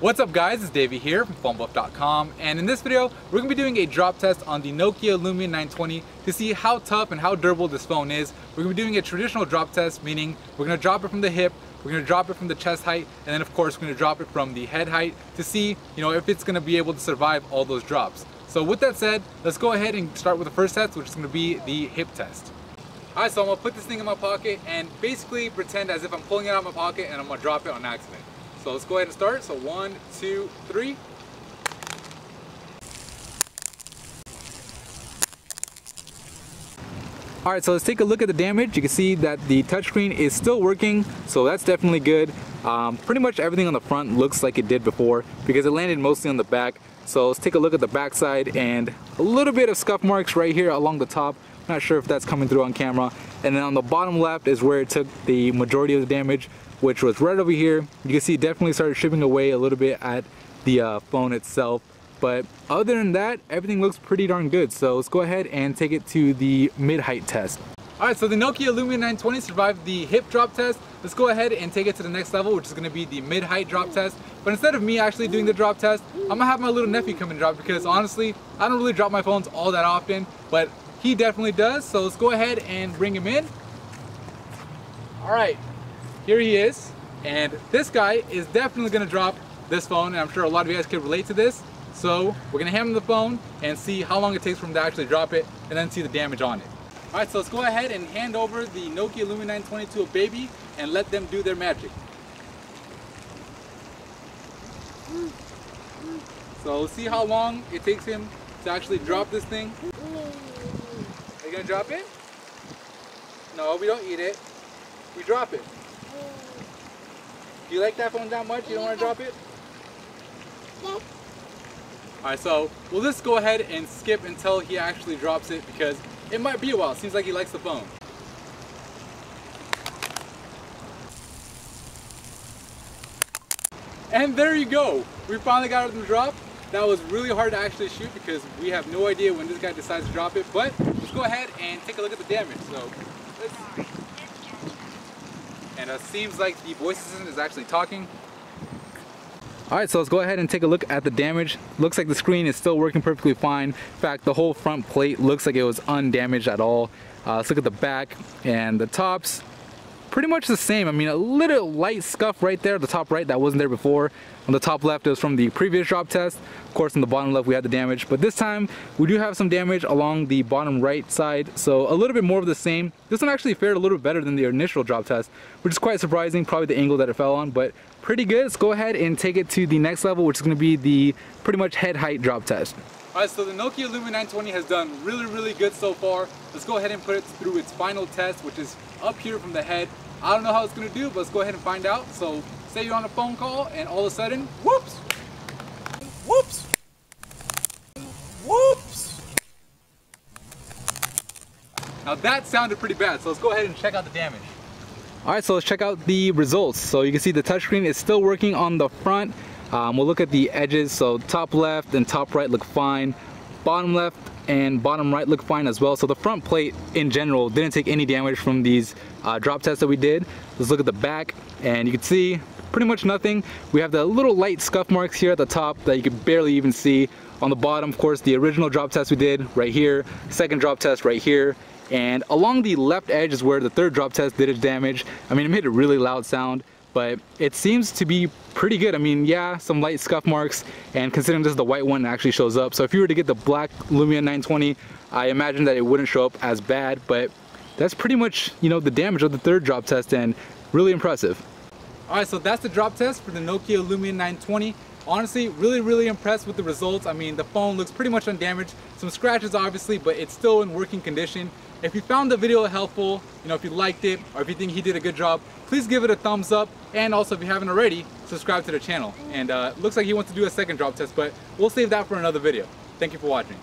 What's up guys, it's Davey here from phonebuff.com, and in this video we're going to be doing a drop test on the Nokia Lumia 920 to see how tough and how durable this phone is. We're going to be doing a traditional drop test, meaning we're going to drop it from the hip, we're going to drop it from the chest height, and then of course we're going to drop it from the head height to see if it's going to be able to survive all those drops. So with that said, let's go ahead and start with the first test, which is going to be the hip test. Alright, so I'm going to put this thing in my pocket and basically pretend as if I'm pulling it out of my pocket and I'm going to drop it on accident. So let's go ahead and start. So 1, 2, 3. Alright, so let's take a look at the damage. You can see that the touchscreen is still working, so that's definitely good. Pretty much everything on the front looks like it did before because it landed mostly on the back. So let's take a look at the back side, and a little bit of scuff marks right here along the top. Not sure if that's coming through on camera. And then on the bottom left is where it took the majority of the damage, which was right over here. You can see it definitely started chipping away a little bit at the phone itself. But other than that, everything looks pretty darn good. So let's go ahead and take it to the mid-height test. Alright, so the Nokia Lumia 920 survived the hip drop test. Let's go ahead and take it to the next level, which is going to be the mid-height drop test. But instead of me actually doing the drop test, I'm going to have my little nephew come and drop, because honestly, I don't really drop my phones all that often, but he definitely does. So let's go ahead and bring him in. Alright, here he is. And this guy is definitely going to drop this phone, and I'm sure a lot of you guys can relate to this. So we're going to hand him the phone and see how long it takes for him to actually drop it, and then see the damage on it. Alright, so let's go ahead and hand over the Nokia Lumia 920 to a baby and let them do their magic. So let's see how long it takes him to actually drop this thing. Are you going to drop it? No, we don't eat it. We drop it. Do you like that phone that much? You don't want to drop it? Yes. Alright, so we'll just go ahead and skip until he actually drops it, because it might be a while. It seems like he likes the phone. And there you go. We finally got it to drop. That was really hard to actually shoot because we have no idea when this guy decides to drop it. But let's go ahead and take a look at the damage. So, and it seems like the voice assistant is actually talking. Alright, so let's go ahead and take a look at the damage. Looks like the screen is still working perfectly fine. In fact, the whole front plate looks like it was undamaged at all. Let's look at the back and the tops. Pretty much the same. I mean, a little light scuff right there, the top right, that wasn't there before. On the top left, it was from the previous drop test. Of course, on the bottom left, we had the damage. But this time, we do have some damage along the bottom right side. So a little bit more of the same. This one actually fared a little bit better than the initial drop test, which is quite surprising. Probably the angle that it fell on, but pretty good. Let's go ahead and take it to the next level, which is going to be the pretty much head height drop test. Alright, so the Nokia Lumia 920 has done really good so far. Let's go ahead and put it through its final test, which is up here from the head. I don't know how it's going to do, but let's go ahead and find out. So say you're on a phone call and all of a sudden, whoops, whoops, whoops. Now that sounded pretty bad, so let's go ahead and check out the damage. Alright, so let's check out the results. So you can see the touchscreen is still working on the front. We'll look at the edges. So top left and top right look fine. Bottom left and bottom right look fine as well. So the front plate in general didn't take any damage from these drop tests that we did. Let's look at the back, and you can see pretty much nothing. We have the little light scuff marks here at the top that you can barely even see. On the bottom, of course, the original drop test we did right here, second drop test right here, and along the left edge is where the third drop test did its damage. I mean, it made a really loud sound, but it seems to be pretty good. I mean, yeah, some light scuff marks, and considering this is the white one, it actually shows up. So if you were to get the black Lumia 920, I imagine that it wouldn't show up as bad, but that's pretty much, the damage of the third drop test, and really impressive. Alright, so that's the drop test for the Nokia Lumia 920. Honestly, really impressed with the results. I mean, the phone looks pretty much undamaged. Some scratches obviously, but it's still in working condition. If you found the video helpful, if you liked it, or if you think he did a good job, please give it a thumbs up. And also, if you haven't already, subscribe to the channel. And looks like he wants to do a second drop test, but we'll save that for another video. Thank you for watching.